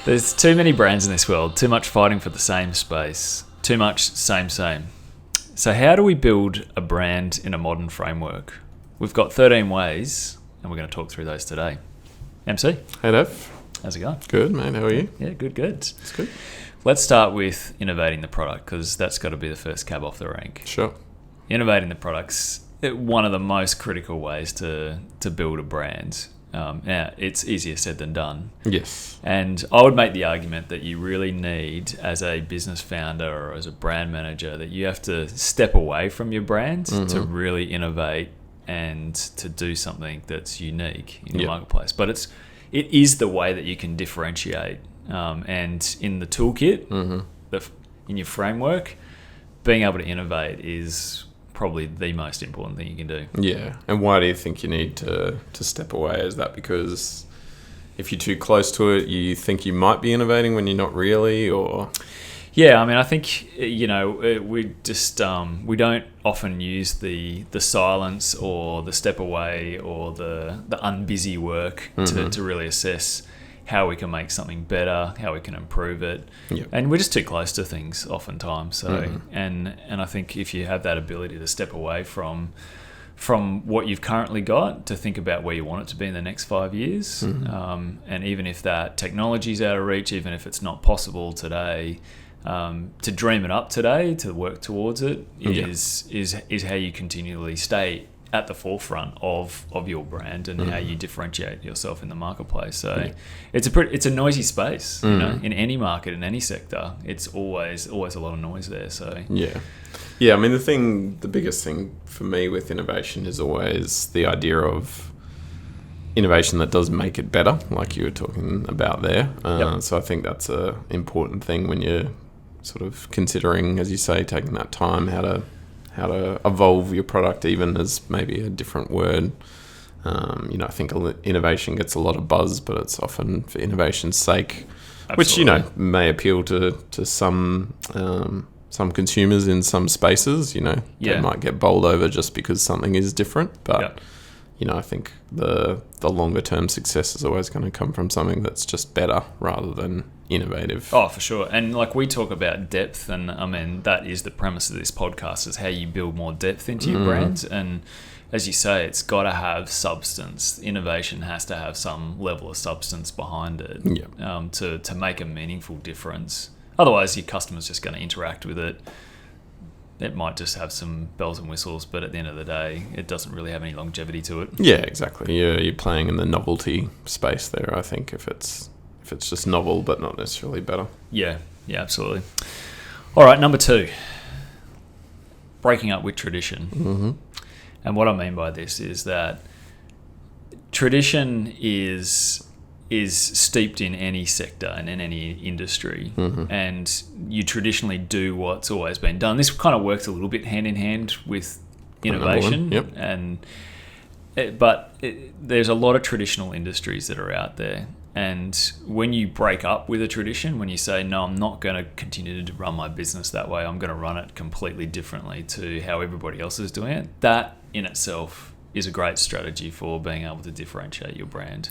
There's too many brands in this world, too much fighting for the same space, too much same. So how do we build a brand in a modern framework? We've got 13 ways, and we're going to talk through those today. MC? Hey, Dave. How's it going? Good, mate. How are you? Yeah, good. It's good. Let's start with innovating the product, because that's got to be the first cab off the rank. Sure. Innovating the product's one of the most critical ways to build a brand. Now, it's easier said than done. Yes. And I would make the argument that you really need, as a business founder or as a brand manager, that you have to step away from your brand to really innovate and to do something that's unique in your marketplace. But it is the way that you can differentiate. And in the toolkit, in your framework, being able to innovate is probably the most important thing you can do. Yeah. And why do you think you need to step away? Is that because if you're too close to it, you think you might be innovating when you're not really, or? Yeah, I mean, I think, we just we don't often use the silence or the step away or the unbusy work to really assess how we can make something better, how we can improve it. Yep. And we're just too close to things oftentimes. So and I think if you have that ability to step away from what you've currently got to think about where you want it to be in the next 5 years, and even if that technology is out of reach, even if it's not possible today, to dream it up today, to work towards it, is how you continually stay at the forefront of your brand and how you differentiate yourself in the marketplace. So it's a noisy space, in any market, in any sector. It's always a lot of noise there. So yeah. I mean, the biggest thing for me with innovation is always the idea of innovation that does make it better, like you were talking about there. So I think that's a important thing when you're sort of considering, as you say, taking that time, how to evolve your product, even as maybe a different word. I think innovation gets a lot of buzz, but it's often for innovation's sake. Absolutely. Which, may appeal to some consumers in some spaces. They might get bowled over just because something is different. But, I think the longer term success is always going to come from something that's just better rather than innovative. Oh, for sure. And like we talk about depth, and I mean, that is the premise of this podcast, is how you build more depth into your brands. And as you say, it's got to have substance. Innovation has to have some level of substance behind it to make a meaningful difference. Otherwise, your customer's just going to interact with it. It might just have some bells and whistles, but at the end of the day, it doesn't really have any longevity to it. Yeah, exactly. You're playing in the novelty space there, I think, if it's just novel but not necessarily better. Yeah, absolutely. All right, number 2, breaking up with tradition. And what I mean by this is that tradition is steeped in any sector and in any industry, and you traditionally do what's always been done. This kind of works a little bit hand in hand with innovation, but there's a lot of traditional industries that are out there. And when you break up with a tradition, when you say, no, I'm not going to continue to run my business that way, I'm going to run it completely differently to how everybody else is doing it, that in itself is a great strategy for being able to differentiate your brand.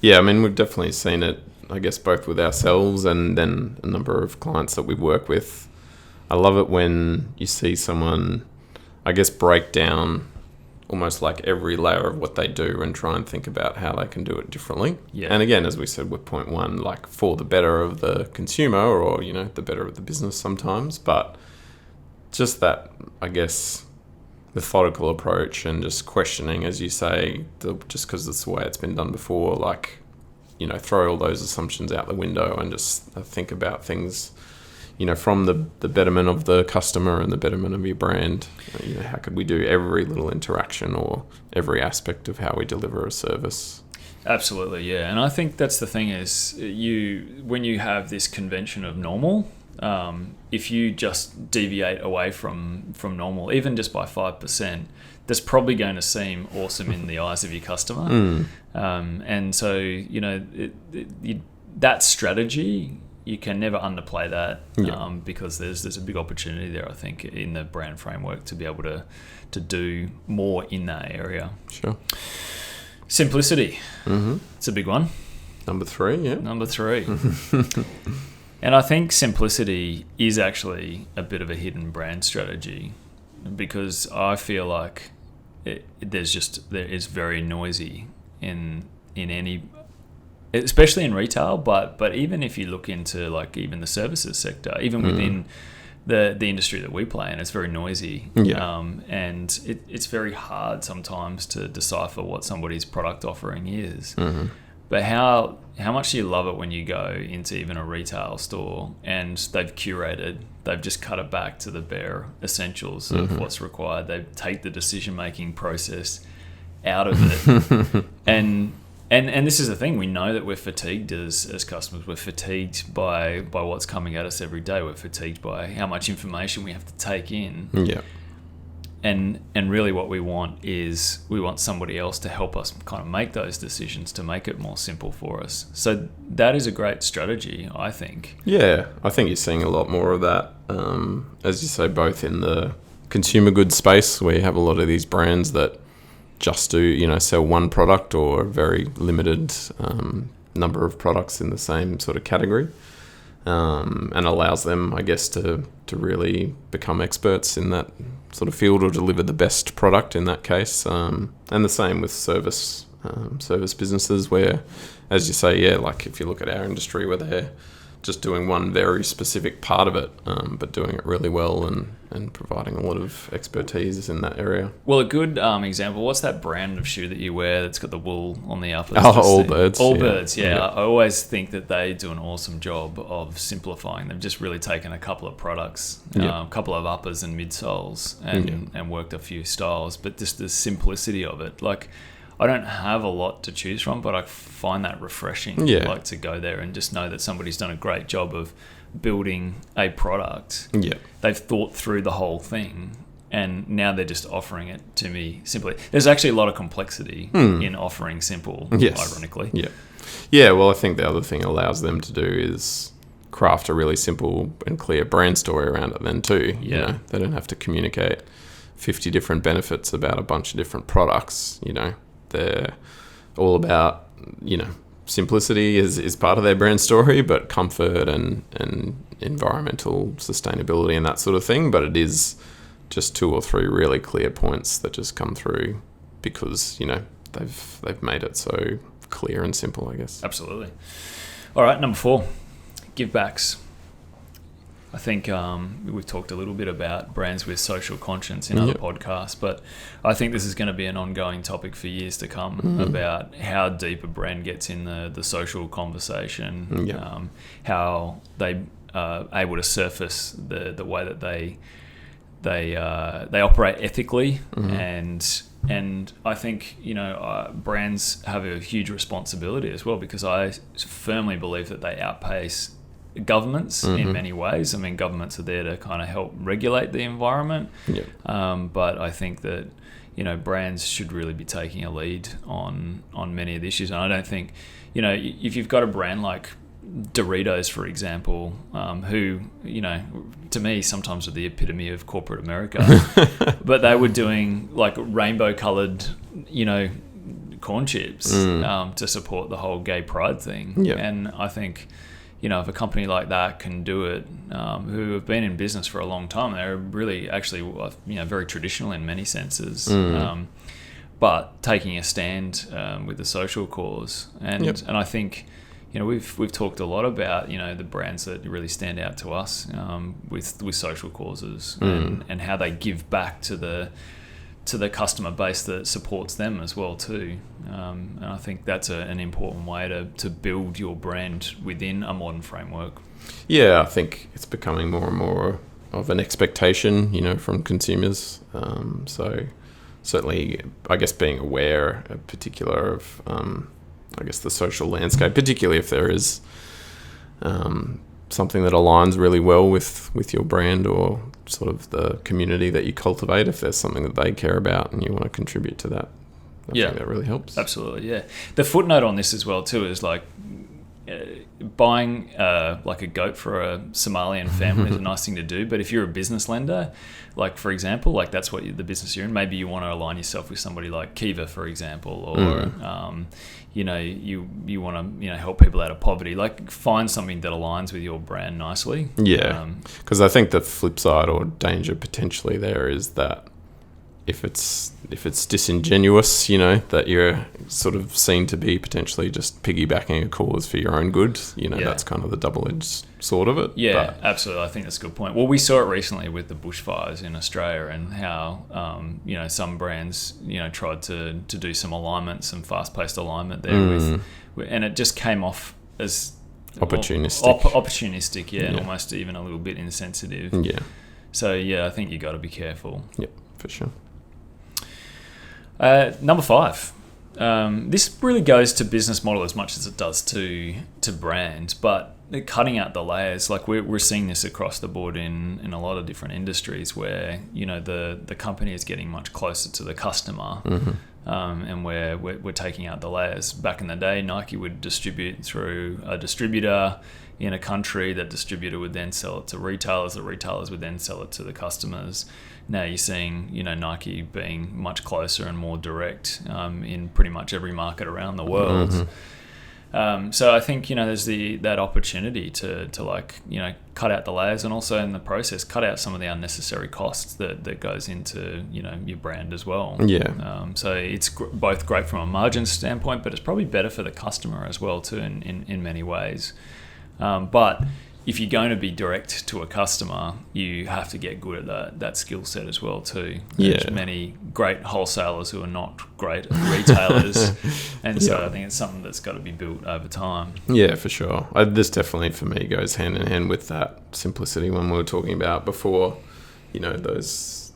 Yeah, I mean, we've definitely seen it, I guess, both with ourselves and then a number of clients that we work with. I love it when you see someone, I guess, break down almost like every layer of what they do and try and think about how they can do it differently. And again, as we said with point 1, like for the better of the consumer or, the better of the business sometimes. But just that, I guess, methodical approach and just questioning, as you say, just because it's the way it's been done before, like, throw all those assumptions out the window and just think about things, from the betterment of the customer and the betterment of your brand. How could we do every little interaction or every aspect of how we deliver a service? Absolutely, yeah. And I think that's the thing is, when you have this convention of normal, if you just deviate away from normal, even just by 5%, that's probably going to seem awesome in the eyes of your customer. And so, that strategy, you can never underplay that, because there's a big opportunity there, I think, in the brand framework to be able to do more in that area. Sure. Simplicity. It's a big one. Number 3, yeah. Number 3. And I think simplicity is actually a bit of a hidden brand strategy, because I feel like there is very noisy in any, especially in retail, but even if you look into like even the services sector, even within the industry that we play in, it's very noisy. And it's very hard sometimes to decipher what somebody's product offering is. But how much do you love it when you go into even a retail store and they've just cut it back to the bare essentials of what's required. They take the decision-making process out of it. And this is the thing, we know that we're fatigued as customers. We're fatigued by what's coming at us every day. We're fatigued by how much information we have to take in. Yeah. And really what we want is somebody else to help us kind of make those decisions, to make it more simple for us. So that is a great strategy, I think. Yeah, I think you're seeing a lot more of that, as you say, both in the consumer goods space, where you have a lot of these brands that just do, sell one product or a very limited number of products in the same sort of category, and allows them, I guess, to really become experts in that sort of field or deliver the best product in that case. And the same with service businesses, where, as you say, yeah, like if you look at our industry, where they're just doing one very specific part of it, but doing it really well and providing a lot of expertise in that area. Well, a good example, what's that brand of shoe that you wear that's got the wool on the uppers? Allbirds. Allbirds, yeah. I always think that they do an awesome job of simplifying. They've just really taken a couple of products, a couple of uppers and midsoles, and worked a few styles, but just the simplicity of it. Like, I don't have a lot to choose from, but I find that refreshing. Yeah. Like to go there and just know that somebody's done a great job of building a product. Yeah. They've thought through the whole thing, and now they're just offering it to me simply. There's actually a lot of complexity in offering simple, ironically. Yeah. Yeah, well, I think the other thing it allows them to do is craft a really simple and clear brand story around it then too. Yeah. They don't have to communicate 50 different benefits about a bunch of different products, They're all about, simplicity is part of their brand story, but comfort and environmental sustainability and that sort of thing. But it is just 2 or 3 really clear points that just come through because, they've made it so clear and simple, I guess. Absolutely. All right, number 4, give backs. I think we've talked a little bit about brands with social conscience in other podcasts, but I think this is going to be an ongoing topic for years to come about how deep a brand gets in the social conversation, how they are able to surface the way that they operate ethically, and I think brands have a huge responsibility as well, because I firmly believe that they outpace governments in many ways. I mean, governments are there to kind of help regulate the environment, but I think that brands should really be taking a lead on many of the issues. And I don't think if you've got a brand like Doritos, for example, who to me sometimes are the epitome of corporate America, but they were doing like rainbow coloured corn chips to support the whole gay pride thing. And I think if a company like that can do it, who have been in business for a long time, they're really actually, very traditional in many senses, but taking a stand with the social cause. And I think, we've talked a lot about, the brands that really stand out to us with social causes and how they give back to the customer base that supports them as well too. And I think that's an important way to build your brand within a modern framework. Yeah, I think it's becoming more and more of an expectation, from consumers. So certainly, I guess, being aware in particular of, the social landscape, particularly if there is something that aligns really well with your brand or sort of the community that you cultivate, if there's something that they care about and you want to contribute to that, I think that really helps. Absolutely, yeah. The footnote on this as well too is like, buying like a goat for a Somalian family is a nice thing to do, but if you're a business lender, like for example, like that's what the business you're in, maybe you want to align yourself with somebody like Kiva, for example, or you know, you want to, you know, help people out of poverty. Like find something that aligns with your brand nicely. Yeah, because I think the flip side or danger potentially there is that if it's disingenuous, you know, that you're sort of seen to be potentially just piggybacking a cause for your own good, you know, that's kind of the double-edged sword of it. Yeah, absolutely. I think that's a good point. Well, we saw it recently with the bushfires in Australia and how, you know, some brands, you know, tried to do some alignment, some fast-paced alignment there and it just came off as opportunistic. And almost even a little bit insensitive. Yeah. So, yeah, I think you got to be careful. Yep, for sure. Number 5. This really goes to business model as much as it does to brand, but cutting out the layers. Like we're seeing this across the board in a lot of different industries where, you know, the company is getting much closer to the customer, and we're taking out the layers. Back in the day, Nike would distribute through a distributor in a country. That distributor would then sell it to retailers. The retailers would then sell it to the customers. Now you're seeing, you know, Nike being much closer and more direct in pretty much every market around the world. So I think, you know, there's that opportunity to like, you know, cut out the layers and also in the process cut out some of the unnecessary costs that goes into, you know, your brand as well. Yeah. So it's both great from a margin standpoint, but it's probably better for the customer as well too in many ways. But if you're going to be direct to a customer, you have to get good at that skill set as well too. There's many great wholesalers who are not great retailers, and so I think it's something that's got to be built over time. Yeah, for sure. This definitely for me goes hand in hand with that simplicity when we were talking about before. You know, those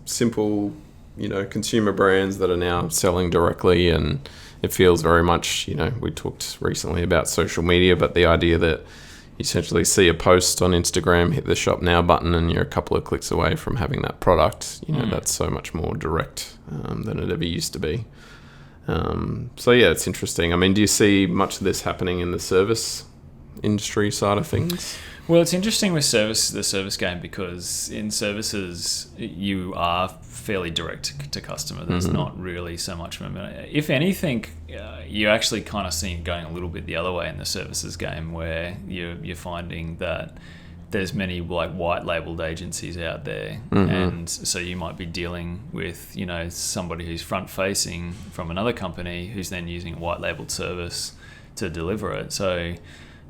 simple, you know, consumer brands that are now selling directly, and it feels very much, you know, we talked recently about social media, but the idea that you essentially see a post on Instagram, hit the shop now button, and you're a couple of clicks away from having that product. You know, that's so much more direct than it ever used to be. So yeah, it's interesting. I mean, do you see much of this happening in the service industry side of things? Well, it's interesting with the service game, because in services you are fairly direct to customer. There's not really so much movement. If anything, you actually kind of see it going a little bit the other way in the services game, where you're finding that there's many like white labeled agencies out there, and so you might be dealing with, you know, somebody who's front facing from another company who's then using a white labeled service to deliver it. So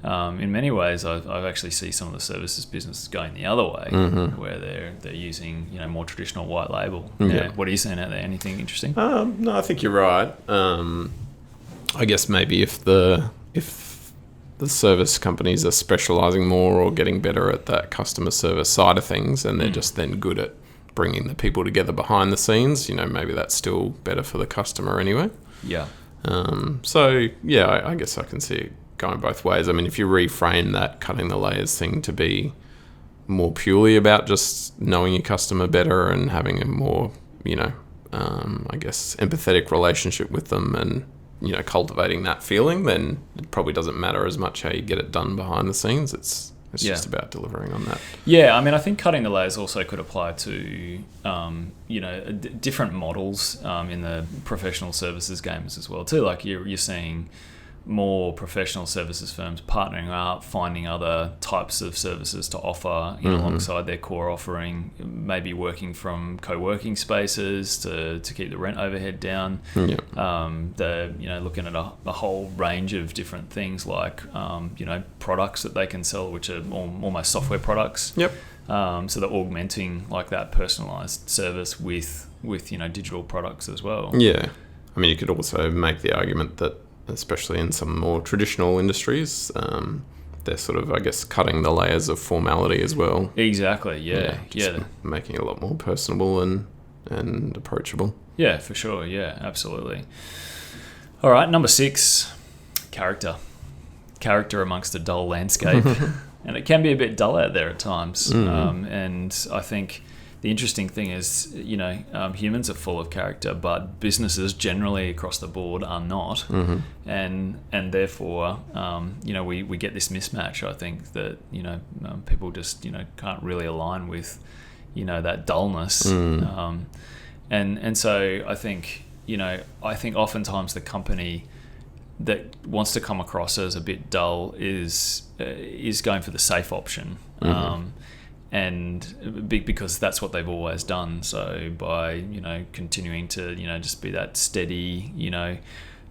in many ways, I've actually seen some of the services businesses going the other way, where they're using, you know, more traditional white label. Yeah. What are you seeing out there? Anything interesting? No, I think you're right. I guess maybe if the service companies are specializing more or getting better at that customer service side of things, and they're just then good at bringing the people together behind the scenes, you know, maybe that's still better for the customer anyway. Yeah. So yeah, I guess I can see it going both ways. I mean, if you reframe that cutting the layers thing to be more purely about just knowing your customer better and having a more, you know, I guess empathetic relationship with them, and, you know, cultivating that feeling, then it probably doesn't matter as much how you get it done behind the scenes. It's just about delivering on that. Yeah, I mean, I think cutting the layers also could apply to, you know, different models in the professional services games as well too. Like you're seeing more professional services firms partnering up, finding other types of services to offer alongside their core offering, maybe working from co-working spaces to keep the rent overhead down. You know, looking at a whole range of different things like, you know, products that they can sell, which are almost software products. So they're augmenting like that personalized service with, you know, digital products as well. Yeah. I mean, you could also make the argument that, especially in some more traditional industries, they're sort of, I guess, cutting the layers of formality as well. Exactly, yeah. Making it a lot more personable and approachable. Yeah, for sure, yeah, absolutely. All right, number 6, character. Character amongst a dull landscape. And it can be a bit dull out there at times. And I think the interesting thing is, humans are full of character, but businesses generally across the board are not, and therefore, we get this mismatch. I think that people just can't really align with that dullness, and so I think oftentimes the company that wants to come across as a bit dull is going for the safe option. And because that's what they've always done. So by continuing to just be that steady, I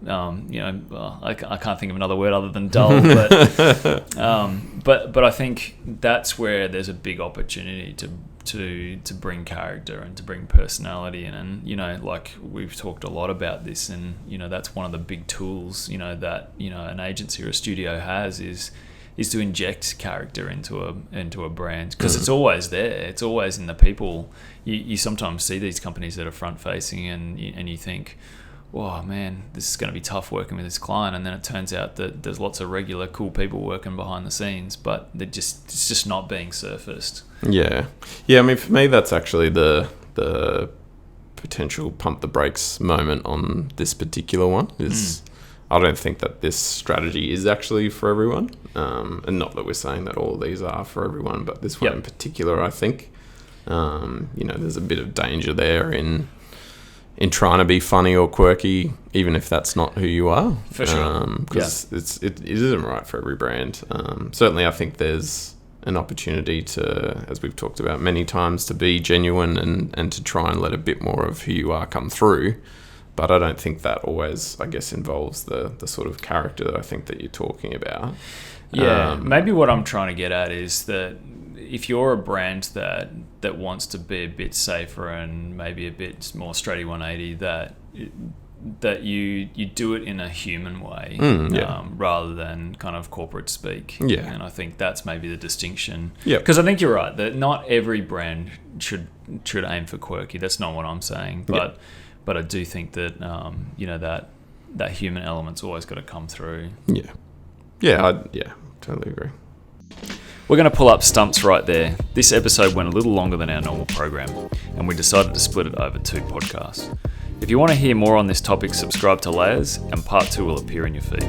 can't think of another word other than dull, but I think that's where there's a big opportunity to bring character and to bring personality in, and like we've talked a lot about this, and that's one of the big tools that an agency or a studio has is to inject character into a brand, because it's always there. It's always in the people. You sometimes see these companies that are front facing, and you think, oh man, this is going to be tough working with this client, and then it turns out that there's lots of regular cool people working behind the scenes, but it's just not being surfaced. Yeah. I mean, for me, that's actually the potential pump the brakes moment on this particular one. I don't think that this strategy is actually for everyone, and not that we're saying that all of these are for everyone, but this one in particular, I think, there's a bit of danger there in trying to be funny or quirky, even if that's not who you are. For sure. Because it isn't right for every brand. Certainly, I think there's an opportunity to, as we've talked about many times, to be genuine and to try and let a bit more of who you are come through. But I don't think that always, I guess, involves the sort of character that I think that you're talking about. Yeah, maybe what I'm trying to get at is that if you're a brand that wants to be a bit safer and maybe a bit more straighty 180, that you do it in a human way, rather than kind of corporate speak. Yeah. And I think that's maybe the distinction. Yeah. Because I think you're right that not every brand should aim for quirky. That's not what I'm saying. But I do think that that human element's always got to come through. Yeah, totally agree. We're going to pull up stumps right there. This episode went a little longer than our normal program, and we decided to split it over 2 podcasts. If you want to hear more on this topic, subscribe to Layers, and part 2 will appear in your feed.